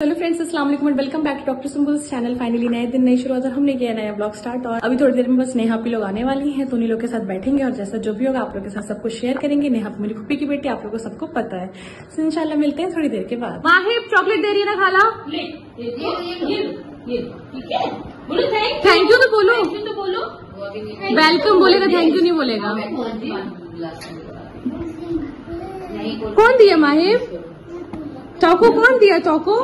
Hello friends, अस्सलाम वालेकुम, welcome back to doctor Sumbul's channel. Finally नए दिन नई शुरुआत और हमने किया नया ब्लॉग स्टार्ट। और अभी थोड़ी देर में बस नेहा भी लोग आने वाली हैं, तो उन्हीं लोग के साथ बैठेंगे और जैसा जो भी होगा आप लोग के साथ सब कुछ शेयर करेंगे। नेहा मेरी फुप्पी की बेटी, आप लोग को सबको पता है। तो इंशाल्लाह मिलते हैं थोड़ी देर के बाद। माहिब चॉकलेट दे रही है ना, खाला थैंक यू तो बोलो, वेलकम बोलेगा, थैंक यू नहीं बोलेगा। कौन दिया माहिब? चौको कौन दिया? चौको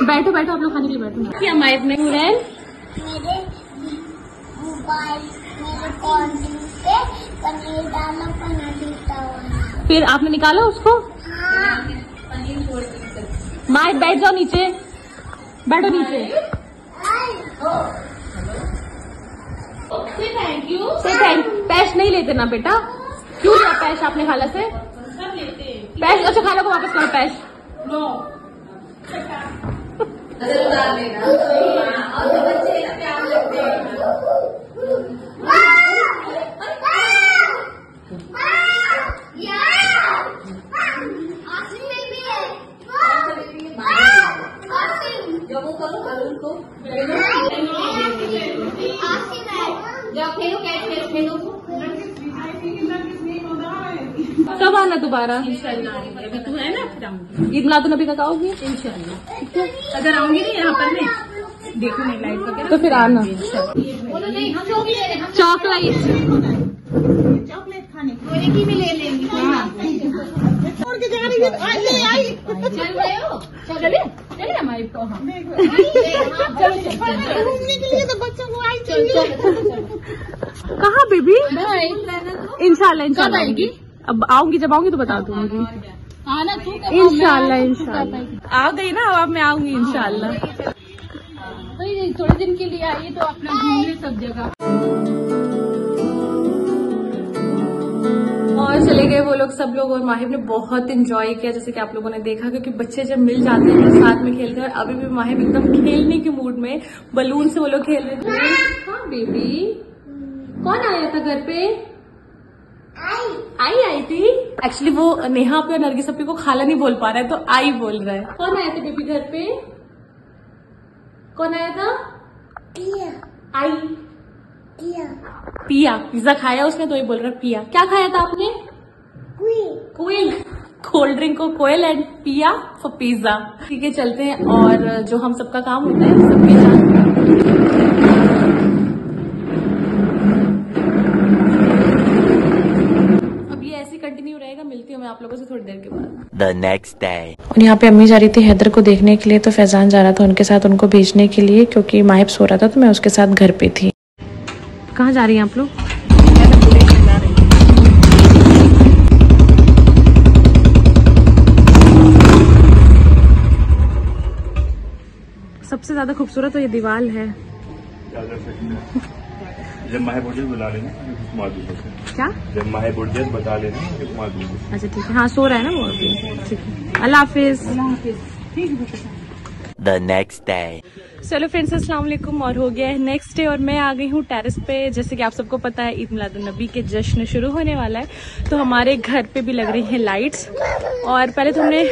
बैठो बैठो, आप लोग खाने के लिए बैठो। क्या माइब ने मेरे मोबाइल मेरे फोन पे पनीर डाला, पनीर फिर आपने निकाला उसको? हाँ। माइब बैठ जाओ नीचे, बैठो नीचे। Thank you. पैश नहीं लेते ना बेटा? क्यों लिया पैश आपने खाला से? पैश अच्छा, खाला को वापस करो पैश। नो उतार लेना। और तो बच्चे प्यार लगते हैं। जब वो करो उनको कब आना दोबारा? अभी तू है ना, ईद मिलादुन नबी का आओगी इंशाल्लाह। अगर आऊंगी नहीं यहाँ पर मैं देखो नहीं लाइव वगैरह तो फिर आना। चॉकलेट खाने की भी ले लेंगे। चले हमारे को कहाँ बेबी? इंशाल्लाह इंशाल्लाह आएगी। अब आऊंगी, जब आऊंगी तो बता दूंगी। आना तू इंशाल्लाह इंशाल्लाह। आ गई ना, अब मैं आऊंगी इंशाल्लाह। थोड़े दिन के लिए आइए तो अपना घूम ले सब जगह। और चले गए वो लोग सब लोग, और माहिब ने बहुत एंजॉय किया जैसे कि आप लोगों ने देखा, क्योंकि बच्चे जब मिल जाते हैं तो साथ में खेलते हैं। और अभी भी माहिब एकदम खेलने के मूड में, बलून से वो लोग खेल रहे थे। हाँ बेबी, कौन आया था घर पे? आई थी। एक्चुअली वो नेहा पे और नरगिस अपी को खाला नहीं बोल पा रहा है, तो आई बोल रहा है। कौन आया था बेबी घर पे? कौन आया था? आई पिया। पिज्जा खाया उसने, तो ये बोल रहा है पिया। क्या खाया था आपने? कोयल। कोल्ड ड्रिंक को कोयल एंड पिया फॉर पिज्जा। ठीक है, चलते हैं। और जो हम सबका काम होता है सबके साथ, कंटिन्यू रहेगा। मिलती हूँ मैं आप लोगों से थोड़ी देर के बाद। The next day. और यहाँ पे अम्मी जा रही थी हैदर को देखने के लिए, तो फैजान जा रहा था उनके साथ उनको भेजने के लिए, क्योंकि माहिब सो रहा था तो मैं उसके साथ घर पे थी। कहाँ जा रही हैं आप लोग? सबसे ज्यादा खूबसूरत तो ये दीवार है। जब माहे बोर्ड बुला लेना, क्या? जब माहे बोर्ड बता लेना। अच्छा ठीक है, हाँ सो रहा है ना वो अभी। ठीक है, अल्लाह हाफिज। The next day. चलो फ्रेंड्स, अस्सलाम वालेकुम। और हो गया है नेक्स्ट डे और मैं आ गई हूँ टेरेस पे। जैसे कि आप सबको पता है ईद मिलादुन नबी के जश्न शुरू होने वाला है, तो हमारे घर पे भी लग रही हैं लाइट्स। और पहले तो हमने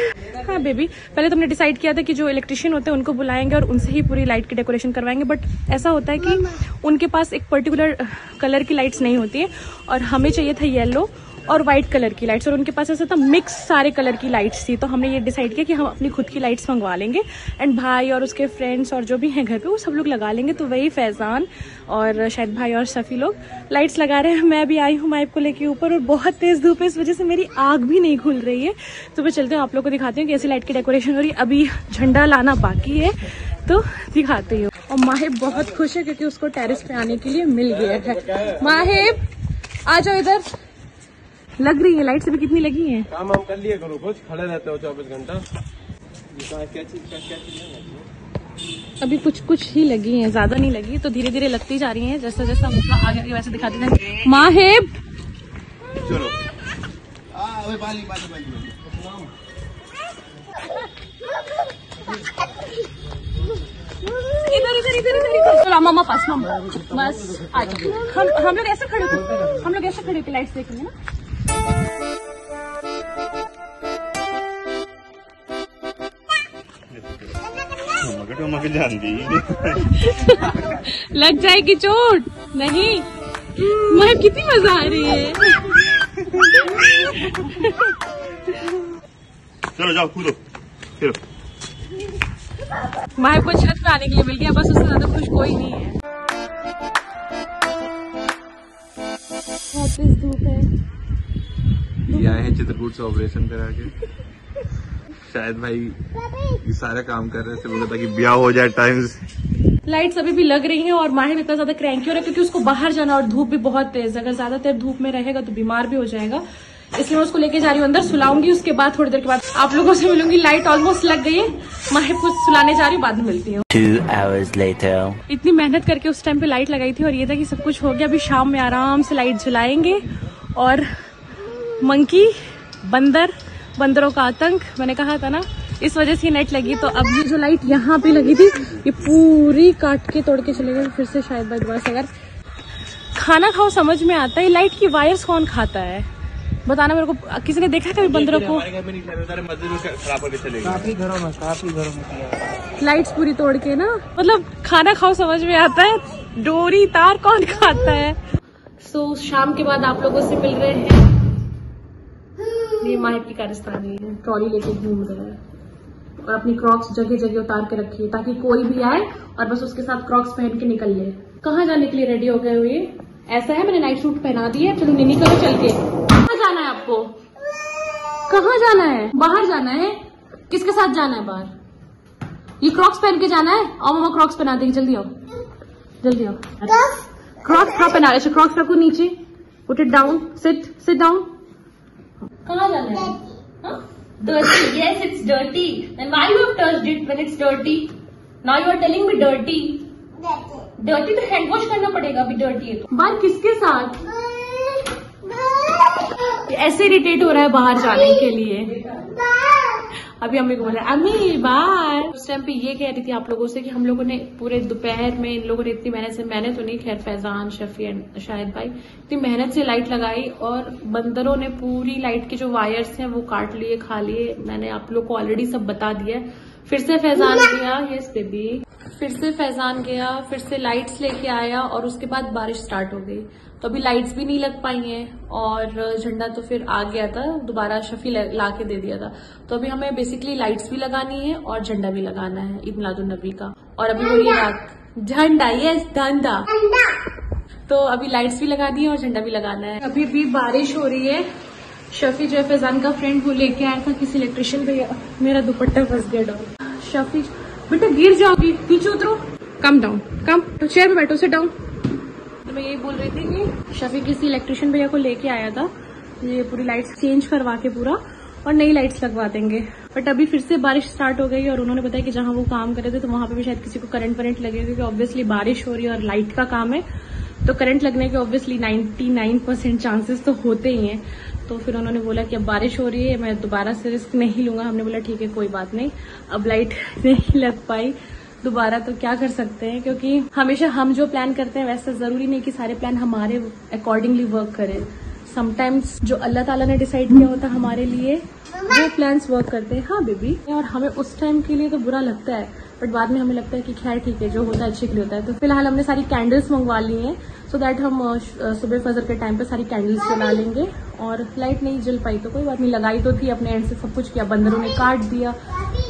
पहले तो हमने डिसाइड किया था कि जो इलेक्ट्रिशियन होते हैं उनको बुलाएंगे और उनसे ही पूरी लाइट की डेकोरेशन करवाएंगे। बट ऐसा होता है कि उनके पास एक पर्टिकुलर कलर की लाइट्स नहीं होती है, और हमें चाहिए था येलो और व्हाइट कलर की लाइट्स, और उनके पास ऐसा था मिक्स सारे कलर की लाइट्स थी। तो हमने ये डिसाइड किया कि हम अपनी खुद की लाइट्स मंगवा लेंगे, एंड भाई और उसके फ्रेंड्स और जो भी हैं घर पे वो सब लोग लगा लेंगे। तो वही फैजान और शायद भाई और सफ़ी लोग लाइट्स लगा रहे हैं। मैं भी आई हूँ माइब को लेके ऊपर, और बहुत तेज़ धूप है, इस वजह से मेरी आग भी नहीं खुल रही है। तो मैं चलते हैं, आप लोग को दिखाती हूँ कैसी लाइट की डेकोरेशन हो रही है। अभी झंडा लाना बाकी है, तो दिखाती हूँ। और माहिब बहुत खुश है क्योंकि उसको टेरेस पे आने के लिए मिल गया है। माहिब आ जाओ इधर। लग रही है लाइट्स भी, कितनी लगी हैं? काम हम कर लिए करो, कुछ खड़े रहते हो 24 घंटा। क्या चीज अभी कुछ ही लगी हैं, ज्यादा नहीं लगी, तो धीरे धीरे लगती जा रही हैं। जैसा जैसा मौका आगे वैसे दिखाते हैं। माहिब चलो इधर मामा पास, मामा बस आ जाओ। हम लोग ऐसे खड़े थे, लाइट्स देखेंगे ना। ठुमक जानती लग जाएगी चोट नहीं। मैं कितनी मजा आ रही है। चलो जाओ कूदो फिर। माहिब को छत पे आने के लिए मिल गया, बस उससे ज्यादा खुश कोई नहीं है। बहुत तेज धूप है। ये आए हैं चित्रकूट से ऑपरेशन करा के। शायद भाई ये सारा काम कर रहे थे, बोला था कि ब्याह हो जाए टाइम से। लाइट्स अभी भी लग रही हैं और माहिब इतना ज्यादा क्रैंकी हो रहा है क्योंकि उसको बाहर जाना और धूप भी बहुत तेज। अगर ज्यादा देर धूप में रहेगा तो बीमार भी हो जाएगा, इसलिए मैं उसको लेके जा रही हूँ अंदर, सुलाऊंगी। उसके बाद थोड़ी देर के बाद आप लोगों से मिलूंगी। लाइट ऑलमोस्ट लग गई है, माहिब को सुलाने जा रही हूँ, बाद में मिलती हूँ। 2 hours later. इतनी मेहनत करके उस टाइम पे लाइट लगाई थी और ये था कि सब कुछ हो गया। अभी शाम में आराम से लाइट जलाएंगे। और मंकी बंदरों का आतंक, मैंने कहा था ना, इस वजह से नेट लगी। तो अब ये जो लाइट यहाँ पे लगी थी ये पूरी काट के तोड़ के चले गए। फिर से शायद भाई दोबारा से अगर खाना खाओ समझ में आता है, लाइट की वायर्स कौन खाता है बताना मेरे को। किसी ने देखा कभी बंदरों को? काफी घरों में लाइट्स पूरी तोड़ के ना, मतलब खाना खाओ समझ में आता है, डोरी तार कौन खाता है। सो शाम के बाद आप लोगों से मिल रहे हैं। ये माहिब की कारस्तानी है, ट्रॉली लेके घूम रहे हैं और अपनी क्रॉक्स जगह जगह उतार के रखी है ताकि कोई भी आए और बस उसके साथ क्रॉक्स पहन के निकल ले। कहाँ जाने के लिए रेडी हो गए हुए? ऐसा है, मैंने नाइट सूट पहना दी है। चलो निनी करो चल के। कहाँ जाना है आपको? कहाँ जाना है? बाहर जाना है? किसके साथ जाना है बाहर? ये क्रॉक्स पहन के जाना है? और मम्मा क्रॉक्स पहना देगी, जल्दी आओ जल्दी आओ। क्रॉक्स कहाँ पहना? अच्छा क्रॉक्स रखो नीचे, put it down, sit down. कहाँ जाना है? Dirty, yes, it's dirty. And why you have touched it when it's dirty? Now you are telling me dirty. Dirty तो हैंड वॉश करना पड़ेगा, अभी dirty है तो। बाहर किसके साथ? ऐसे इरिटेट हो रहा है बाहर जाने के लिए। अभी अम्मी को बोला अम्मी बाय। उस टाइम पे ये कह रही थी आप लोगों से कि हम लोगों ने पूरे दोपहर में इन लोगों ने इतनी मेहनत से, मैंने तो नहीं, खैर फैजान, शफी एंड शाहिद भाई, इतनी मेहनत से लाइट लगाई और बंदरों ने पूरी लाइट के जो वायर्स हैं वो काट लिए, खा लिए। मैंने आप लोग को ऑलरेडी सब बता दिया। फिर से फैजान गया, यस बेबी, फिर से फैजान गया, फिर से लाइट्स लेके आया और उसके बाद बारिश स्टार्ट हो गई। तो अभी लाइट्स भी नहीं लग पाई हैं और झंडा तो फिर आ गया था, दोबारा शफी ला के दे दिया था। तो अभी हमें बेसिकली लाइट्स भी लगानी है और झंडा भी लगाना है ईद मिलादुन्नबी का। और अभी हो रही रात, झंडा, यस झंडा। तो अभी लाइट्स भी लगानी है और झंडा भी लगाना है। अभी भी बारिश हो रही है। शफी जो है फैजान का फ्रेंड, वो लेके आया था किसी इलेक्ट्रिशियन भैया। मेरा दुपट्टा फंस गया डाउन। शफी बेटा गिर जाओगी, पीछे उतरो, कम डाउन, कम तो चेयर पे बैठो, सिट डाउन। तो मैं यही बोल रही थी कि शफी किसी इलेक्ट्रिशियन भैया को लेके आया था, ये पूरी लाइट्स चेंज करवा के पूरा और नई लाइट्स लगवा देंगे। बट अभी फिर से बारिश स्टार्ट हो गई और उन्होंने बताया कि जहां वो काम कर रहे थे तो वहां पे भी शायद किसी को करंट वरेंट लगेगा क्योंकि ऑब्वियसली बारिश हो रही है और लाइट का काम है तो करंट लगने के ऑब्वियसली 99% चांसेस तो होते ही हैं। तो फिर उन्होंने बोला कि अब बारिश हो रही है, मैं दोबारा से रिस्क नहीं लूंगा। हमने बोला ठीक है कोई बात नहीं। अब लाइट नहीं लग पाई दोबारा तो क्या कर सकते हैं, क्योंकि हमेशा हम जो प्लान करते हैं वैसा जरूरी नहीं कि सारे प्लान हमारे अकॉर्डिंगली वर्क करें। समटाइम्स जो अल्लाह ताला ने डिसाइड किया होता है हमारे लिए वो प्लान्स वर्क करते हैं। हाँ बेबी, और हमें उस टाइम के लिए तो बुरा लगता है बट बाद में हमें लगता है कि खैर ठीक है, जो होता है अच्छे के लिए होता है। तो फिलहाल हमने सारी कैंडल्स मंगवा ली हैं सो दैट हम सुबह फजर के टाइम पे सारी कैंडल्स जला लेंगे। और लाइट नहीं जल पाई तो कोई बात नहीं, लगाई तो थी, अपने एंड से सब कुछ किया, बंदरों ने काट दिया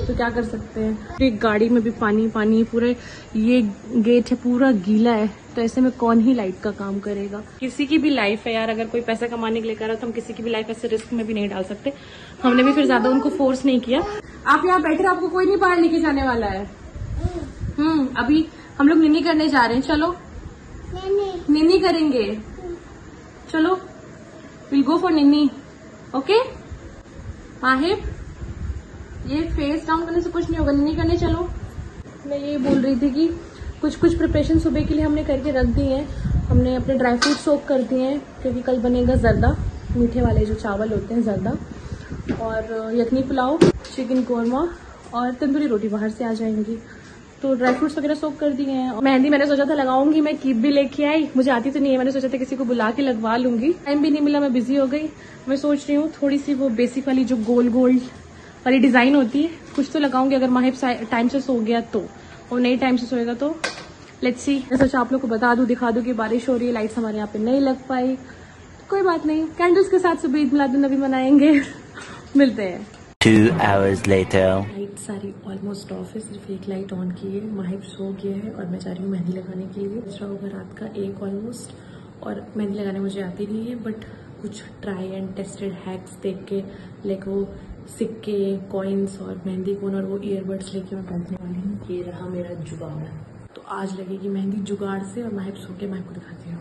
तो क्या कर सकते हैं। एक गाड़ी में भी पानी पानी, पूरे ये गेट है पूरा गीला है, तो ऐसे में कौन ही लाइट का काम करेगा। किसी की भी लाइफ है यार, अगर कोई पैसा कमाने के लिए कर रहा तो हम किसी की भी लाइफ ऐसे रिस्क में भी नहीं डाल सकते। हमने भी फिर ज्यादा उनको फोर्स नहीं किया। आप यहाँ बैठे, आपको कोई नहीं बाहर लेके जाने वाला है। अभी हम लोग निनी करने जा रहे हैं, चलो निनी करेंगे, चलो विल गो फॉर निनी, ओके। माहिब ये फेस डाउन करने से कुछ नहीं होगा, निनी करने चलो। मैं ये बोल रही थी कि कुछ प्रिपरेशन सुबह के लिए हमने करके रख दी है। हमने अपने ड्राई फ्रूट सोक कर दिए हैं क्योंकि कल बनेगा जर्दा, मीठे वाले जो चावल होते हैं जर्दा, और यखनी पुलाव, चिकन कोरमा और तंदूरी रोटी बाहर से आ जाएंगी। तो ड्राई फ्रूट्स वगैरह सोक कर दिए हैं। मेहंदी मैंने सोचा था लगाऊंगी, मैं कीप भी लेके आई, मुझे आती तो नहीं है, मैंने सोचा था किसी को बुला के लगवा लूंगी, टाइम भी नहीं मिला, मैं बिजी हो गई। मैं सोच रही हूँ थोड़ी सी वो बेसिक वाली जो गोल और ये डिजाइन होती है। कुछ तो लगाऊंगी अगर माहिब टाइम से सो गया तो, और नहीं टाइम से सोएगा तो लेट्स सी। मैं सोचा आप लोग को बता दूं, दिखा दूं कि बारिश हो रही है, लाइट्स हमारे यहाँ पे नहीं लग पाई, कोई बात नहीं, कैंडल्स के साथ सुबह ईद मिलादुन नबी मनाएंगे। मिलते हैं 2 hours later. लाइट सारी ऑलमोस्ट ऑफ है, सिर्फ एक लाइट ऑन की है। माहिब सो गया है और मैं जा रही हूँ मेहंदी लगाने के लिए। बज रहा होगा रात का 1 ऑलमोस्ट, और मेहंदी लगाने मुझे आती नहीं है, बट कुछ ट्राई एंड टेस्टेड हैक्स देख के, लाइक वो सिक्के, कॉइन्स और मेहंदी कोन और वो ईयरबड्स लेके मैं पहनने वाली हूँ। ये रहा मेरा जुगाड़। तो आज लगेगी मेहंदी जुगाड़ से, और माहिब सो के, माहिब को दिखाती हूँ।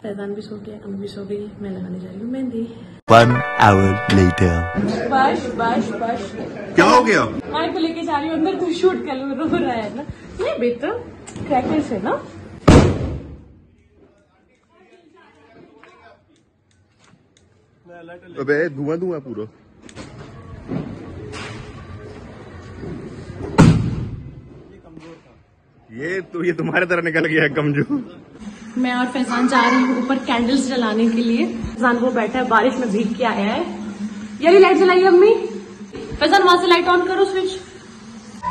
फैजान भी सो गया, अम्मी भी सो गई, मैं लगाने जा रही हूँ मेहंदी। 1 hour later. बश क्या हो गया? माहिब को लेके जा रही हूँ अंदर, तो शूट कर लो, रो रहा है ना। नहीं बेटा, क्रैकर्स है ना। अबे धुआं धुआं पूरा। ये तुम्हारे तरह निकल गया है कमजोर। मैं और फैजान जा रही हूँ ऊपर कैंडल्स जलाने के लिए। फैजान वो बैठा है, बारिश में भीग के आया है। यार लाइट जलाइए अम्मी। फैजान वहां से लाइट ऑन करो, स्विच।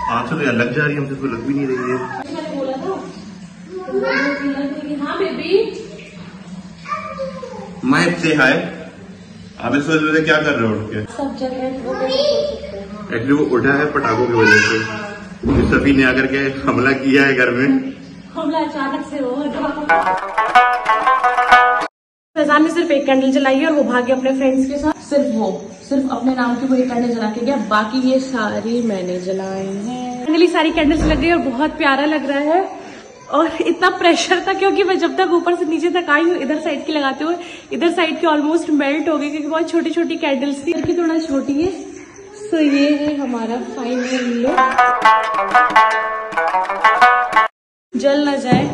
आज तो यार लग जा रही है, हमसे तो लग भी नहीं रही है। मैंने बोला था। हाँ बेबी। मैं से हाय। आप इस वजह से क्या कर रहे हो उठ के? सब जगह एक्चुअली वो उठा है पटाखों की वजह से। सभी ने आकर के हमला किया है घर में। हमला अचानक से हो। फैजान ने सिर्फ एक कैंडल जलाई है और वो भागे अपने फ्रेंड्स के साथ। सिर्फ अपने नाम की वो एक कैंडल जला के गया, बाकी ये सारी मैंने जलाई है। फाइनली सारी कैंडल्स लग गई और बहुत प्यारा लग रहा है। और इतना प्रेशर था क्योंकि मैं जब तक ऊपर से नीचे तक आई हूँ, इधर साइड की लगाते हुए इधर साइड की ऑलमोस्ट मेल्ट हो गई, क्योंकि बहुत छोटी छोटी कैंडल्स थी। की थोड़ा छोटी है। तो ये है हमारा फाइनल लुक। जल ना जाए,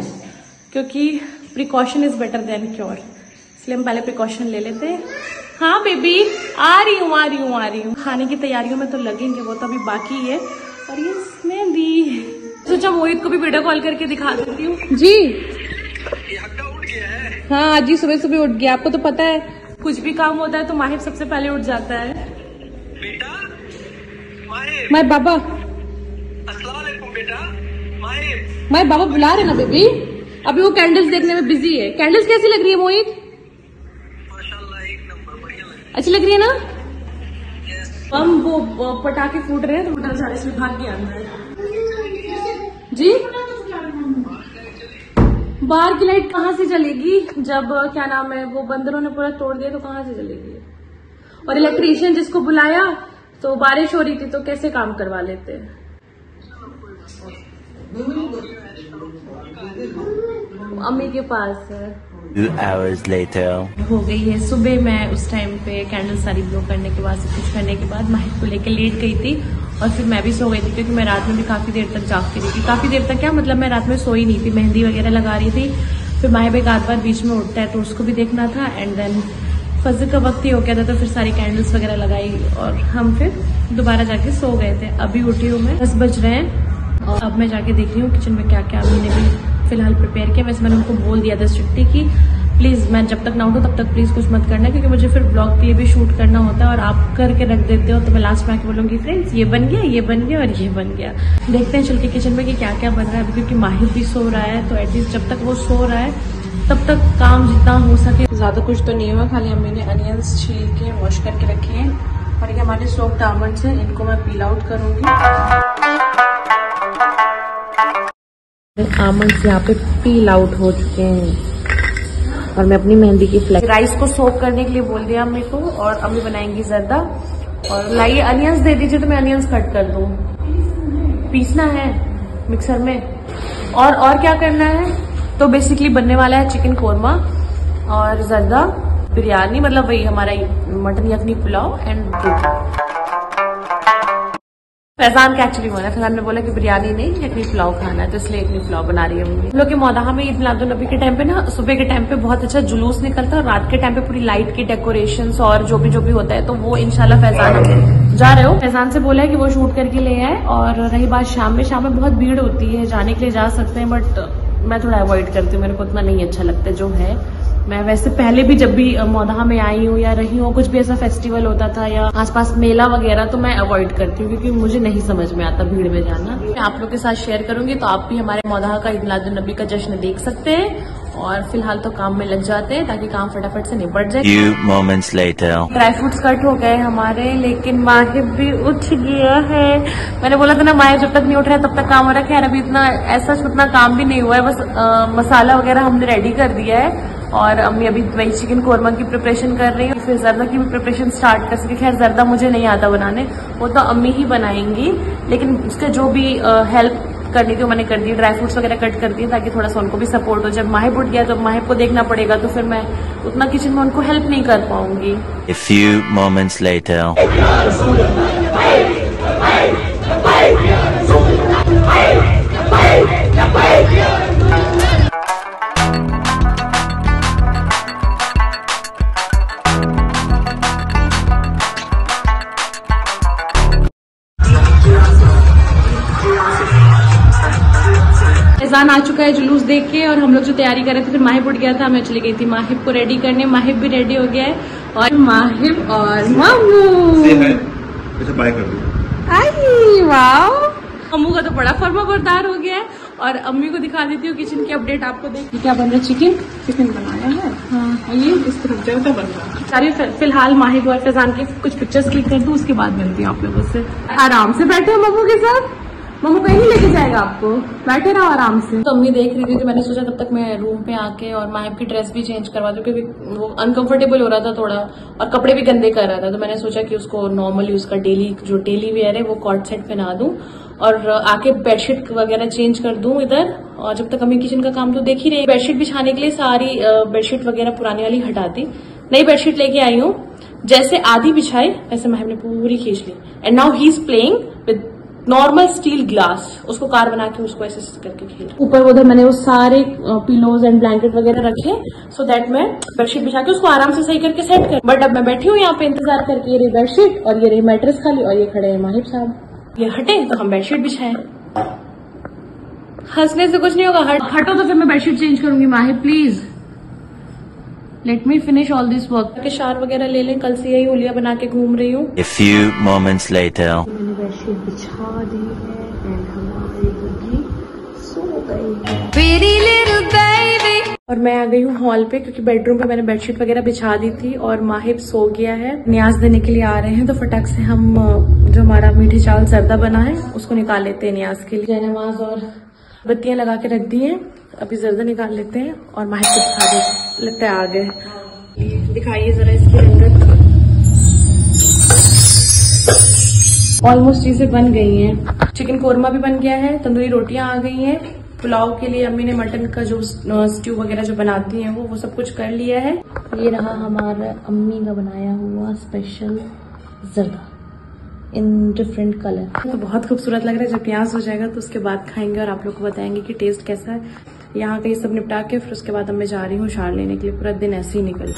क्योंकि precaution is better than cure, इसलिए हम पहले प्रिकॉशन ले लेते हैं। हाँ बेबी, आ रही हूँ। खाने की तैयारियों में तो लगेंगे, वो तो अभी बाकी है। और ये मेहंदी सोचा मोहित को भी वीडियो कॉल करके दिखा देती हूँ। जी उठ गया है। हाँ आज ही सुबह सुबह उठ गया। आपको तो पता है कुछ भी काम होता है तो माहिब सबसे पहले उठ जाता है। बेटा माय बाबा, अस्सलाम वालेकुम बेटा। माय बाबा बुला रहे ना बेबी। अभी वो कैंडल्स देखने में बिजी है। कैंडल्स कैसी लग रही है मोहित? माशाल्लाह एक नंबर, बढ़िया लग रही है। अच्छी लग रही है ना? हम वो पटाखे फूट रहे हैं तो उधर सारे से भाग गया अंदर। जी बाहर की लाइट कहाँ से जलेगी जब क्या नाम है वो बंदरों ने पूरा तोड़ दिया, तो कहाँ से जलेगी? और इलेक्ट्रीशियन जिसको बुलाया तो बारिश हो रही थी, तो कैसे काम करवा लेते? अम्मी के पास है। 2 hours later. हो गई है सुबह। मैं उस टाइम पे कैंडल सारी ब्लो करने के बाद, सब कुछ करने के बाद माहिब को लेकर लेट गई थी, और फिर मैं भी सो गई थी, क्योंकि मैं रात में भी काफी देर तक जागती रही थी। काफी देर तक क्या मतलब, मैं रात में सोई नहीं थी, मेहंदी वगैरह लगा रही थी। फिर माहिब एक आध बार बीच में उठता है तो उसको भी देखना था, एंड देन फजर का वक्त ही हो गया था, तो फिर सारी कैंडल्स वगैरह लगाई और हम फिर दोबारा जाके सो गए थे। अभी उठी हूँ मैं, 10 बज रहे हैं, और अब मैं जाके देख रही हूँ किचन में क्या क्या मैंने भी फिलहाल प्रिपेयर किया। वैसे मैंने उनको बोल दिया था चिट्टी की प्लीज मैं जब तक ना उठूं तब तक प्लीज कुछ मत करना, क्योंकि मुझे फिर ब्लॉग के लिए भी शूट करना होता है, और आप करके रख देते हो तो मैं लास्ट में आके बोलूंगी फ्रेंड्स ये बन गया और ये बन गया। देखते हैं चल के किचन में कि क्या क्या बन रहा है अभी, क्योंकि माहिब भी सो रहा है, तो एटलीस्ट जब तक वो सो रहा है तब तक काम जितना हो सके। ज्यादा कुछ तो नहीं हुआ, खाली अम्मी ने अनियंस छील के वॉश करके रखे हैं, और ये हमारे सोक्ड आलमंड्स हैं, इनको मैं पील आउट करूंगी। आलमंड्स यहाँ पे पील आउट हो चुके हैं, और मैं अपनी मेहंदी की फ्लेक्स राइस को सोक करने के लिए बोल दिया अम्मी को, और अम्मी बनाएंगी जर्दा। और लाइए अनियंस दे दीजिए तो मैं अनियंस कट कर दूं। पीसना है मिक्सर में। और क्या करना है, तो बेसिकली बनने वाला है चिकन कोरमा और जर्दा बिरयानी, मतलब वही हमारा मटन यखनी पुलाव एंड दूध। फैजान का एक्चुअली होना है, फैजान ने बोला कि बिरयानी नहीं यखनी पुलाव खाना है, तो इसलिए यखनी पुलाव बना रही है मम्मी। हम लोग के मौदाहा में ईद मिलादुन नबी के टाइम पे ना सुबह के टाइम पे बहुत अच्छा जुलूस निकलता है, और रात के टाइम पे पूरी लाइट की डेकोरेशंस और जो भी होता है, तो वो इंशाल्लाह फैजान जा रहे हो। फैजान से बोला है कि वो शूट करके ले आए। और रही बात शाम में बहुत भीड़ होती है, जाने के लिए जा सकते हैं, बट मैं थोड़ा अवॉइड करती हूँ, मेरे को उतना नहीं अच्छा लगता जो है। मैं वैसे पहले भी जब भी मौदहा में आई हूँ या रही हूँ, कुछ भी ऐसा फेस्टिवल होता था या आसपास मेला वगैरह, तो मैं अवॉइड करती हूँ क्योंकि मुझे नहीं समझ में आता भीड़ में जाना। मैं आप लोग के साथ शेयर करूंगी तो आप भी हमारे मौदहा का ईद मिलादुन नबी का जश्न देख सकते हैं। और फिलहाल तो काम में लग जाते हैं ताकि काम फटाफट से निपट जाए। Few moments later. Dry fruits cut हो गए हमारे, लेकिन माहिब भी उठ गया है। मैंने बोला था ना माहिब जब तक नहीं उठ रहा है तब तक काम हो रहा है। खैर अभी उतना काम भी नहीं हुआ है, बस मसाला वगैरह हमने रेडी कर दिया है और अम्मी अभी वही चिकन कोरमा की प्रिपरेशन कर रही है, फिर जर्दा की भी प्रिपरेशन स्टार्ट कर सके। खैर जर्दा मुझे नहीं आता बनाने, वो तो अम्मी ही बनाएंगी, लेकिन उसका जो भी हेल्प करनी थी वो मैंने कर दी। ड्राई फ्रूट्स वगैरह कट कर दिए ताकि थोड़ा सा उनको भी सपोर्ट हो। जब माहिब उठ गया तो माहिब को देखना पड़ेगा, तो फिर मैं उतना किचन में उनको हेल्प नहीं कर पाऊंगी। A few moments later. Faizan आ चुका है जुलूस देख के, और हम लोग जो तैयारी कर रहे थे, फिर माहिब उठ गया था, मैं चली गई थी माहिब को रेडी करने। माहिब भी रेडी हो गया है और माहिब और मामू बाय कर दो। आई वाओ, अम्मू का तो बड़ा फर्मा बरदार हो गया है। और अम्मी को दिखा देती हूँ किचन की अपडेट आपको। देखिए क्या बन रहा है, चिकन बनाया है। हाँ, ये इस तरह ज्यादा बन रहा है। सारी फिलहाल माहिब और फैजान की कुछ पिक्चर्स क्लिक कर दूँ, उसके बाद मिलती हूँ आप लोगों से। आराम से बैठे हो मम्मू के साथ, मम्मू कहीं नहीं लेके जाएगा आपको, बैठे रहो आराम से। तो अम्मी देख रही थी तो मैंने सोचा तब तक मैं रूम पे आके और माहिब की ड्रेस भी चेंज करवा दूं क्योंकि वो अनकंफर्टेबल हो रहा था थोड़ा और कपड़े भी गंदे कर रहा था। तो मैंने सोचा कि उसको नॉर्मली उसका डेली वेयर है वो कॉट सेट पहना दूं और आके बेडशीट वगैरह चेंज कर दूं इधर। और जब तक अम्मी किचन का काम तो देख ही रही, बेडशीट बिछाने के लिए सारी बेडशीट वगैरह पुरानी वाली हटा दी, नई बेडशीट लेके आई हूँ। जैसे आधी बिछाई वैसे माहिब ने पूरी खींच ली and now he is playing with normal steel glass, उसको कार बना के उसको ऐसे करके खेल। ऊपर उधर मैंने वो सारे पिलोज एंड ब्लैंकेट वगैरह रखे सो दैट मैं बेडशीट बिछा के उसको आराम से सही करके सेट कर। बट अब मैं बैठी हूँ यहाँ पे इंतजार करके, ये रही बेडशीट और ये रही मैट्रेस खाली और ये खड़े हैं माहिब साहब। ये हटे तो हम बेडशीट बिछाए। हंसने से कुछ नहीं होगा, हटो तो फिर मैं बेडशीट चेंज करूंगी। Mahib please let me finish all this work. के शार वगैरह ले लें, कल से यही होलिया बना के घूम रही हूँ। A few moments later. मैंने बेडशीट बिछा दी है एंड हमारी बुग्गी सो गई है। Pretty little baby। और मैं आ गई हूँ हॉल पे क्योंकि बेडरूम पे मैंने बेडशीट वगैरह बिछा दी थी और माहिब सो गया है। न्याज देने के लिए आ रहे हैं तो फटाक से हम जो हमारा मीठी चावल जर्दा बना है उसको निकाल लेते हैं न्याज के लिए। नमाज और बत्तियां लगा के रख दी हैं, अभी जर्दा निकाल लेते हैं और माहिब को दिखा दे। लगता है आ गए, दिखाइए जरा इसकी रंगत। ऑलमोस्ट चीजें बन गई हैं, चिकन कोरमा भी बन गया है, तंदूरी रोटियां आ गई हैं, पुलाव के लिए अम्मी ने मटन का जो स्ट्यू वगैरह जो बनाती हैं वो सब कुछ कर लिया है। ये रहा हमारा अम्मी का बनाया हुआ स्पेशल जर्दा इन डिफरेंट कलर। तो बहुत खूबसूरत लग रहा है। जब प्याज हो जाएगा तो उसके बाद खाएंगे और आप लोग को बताएंगे कि टेस्ट कैसा है। यहाँ का ये सब निपटा के फिर उसके बाद अब मैं जा रही हूँ शार लेने के लिए। पूरा दिन ऐसे ही निकल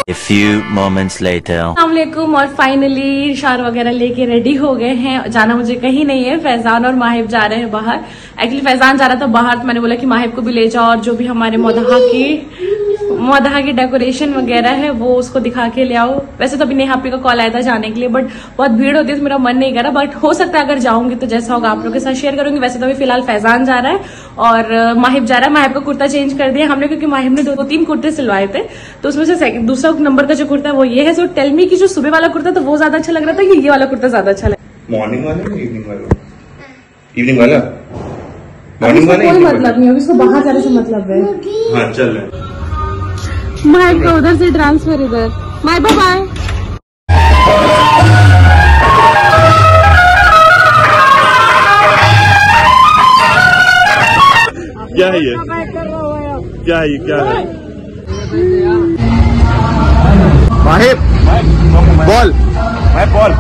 A few moments later. अस्सलाम वालेकुम। और फाइनली शार वगैरह लेके रेडी हो गए हैं। जाना मुझे कहीं नहीं है, फैजान और माहिब जा रहे हैं बाहर। एक्चुअली फैजान जा रहा था बाहर तो मैंने बोला कि माहिब को भी ले जाओ और जो भी हमारे मौदहा की डेकोरेशन वगैरह है वो उसको दिखा के ले आओ। वैसे तो अभी नेहा का कॉल आया था जाने के लिए, बट बहुत भीड़ होती है तो मेरा मन नहीं कर रहा। बट हो सकता है अगर जाऊंगी तो जैसा होगा आप लोग के साथ शेयर करूंगी। वैसे तो अभी फिलहाल फैजान जा रहा है और माहिब जा रहा है। माहिब का कुर्ता चेंज कर दिया हमने क्योंकि माहिब ने 2-3 कुर्ते सिलवाए थे तो उसमें से दूसरा नंबर का जो कुर्ता है वो ये है। सो टेल मी कि जो सुबह वाला कुर्ता था वो ज्यादा अच्छा लग रहा था कि ये वाला कुर्ता ज्यादा अच्छा लगा? मॉर्निंग वाला या इवनिंग वाला? इवनिंग वाला। कोई मतलब नहीं होगा, इसको बाहर जाने से मतलब है। हाँ चल माहिब का उधर से ट्रांसफर इधर। माहिब बाय। क्या है ये? क्या है ये? क्या है? Mahib ball, ball.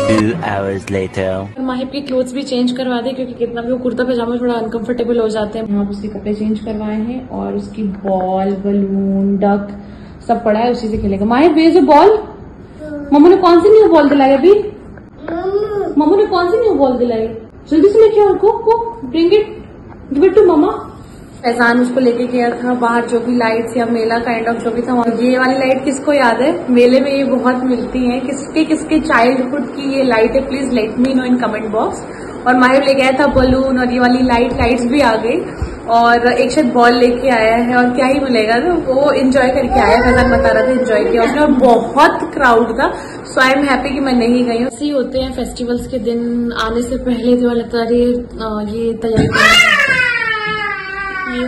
2 hours later. Mahib के क्लोथ्स भी चेंज करवा दे क्योंकि कितना भी वो कुर्ता पजामा थोड़ा अनकंफर्टेबल हो जाते हैं। यहाँ उसके कपड़े चेंज करवाए हैं और उसकी बॉल बलून डक सब पड़ा है, उसी से खेलेगा। Mahib where is ball? मम्मू ने कौन सी न्यू बॉल दिलाई अभी? मम्मू ने कौन सी न्यू बॉल दिलाई? जल्दी से लेके आओ, को bring it, give it to mamma. Faizan उसको लेके गया था बाहर जो भी लाइट्स या मेला काइंड ऑफ जो भी था। और ये वाली लाइट किसको याद है? मेले में ये बहुत मिलती हैं। किसके किसके चाइल्डहुड की ये लाइट है, please let me know in comment box. और माहिब ले गया था बलून और ये वाली लाइट्स भी आ गई और एक शायद बॉल लेके आया है और क्या ही मिलेगा तो वो एंजॉय करके आया। फैजान बता रहा था एंजॉय किया और बहुत क्राउड था। सो आई एम हैप्पी कि मैं नहीं गई हूँ। ऐसे ही होते हैं फेस्टिवल्स के दिन आने से पहले तो लगता है ये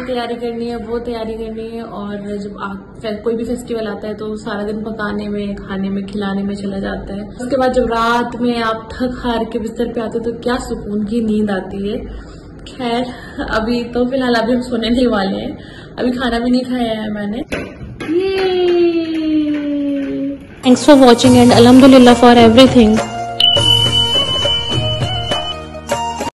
तैयारी करनी है वो तैयारी करनी है। और जब कोई भी फेस्टिवल आता है तो सारा दिन पकाने में खाने में खिलाने में चला जाता है। उसके बाद जब रात में आप थक हार के बिस्तर पे आते हो तो क्या सुकून की नींद आती है। खैर अभी तो फिलहाल अभी हम सोने नहीं वाले हैं, अभी खाना भी नहीं खाया है मैंने। थैंक्स फॉर वॉचिंग एंड अल्हम्दुलिल्लाह फॉर एवरीथिंग।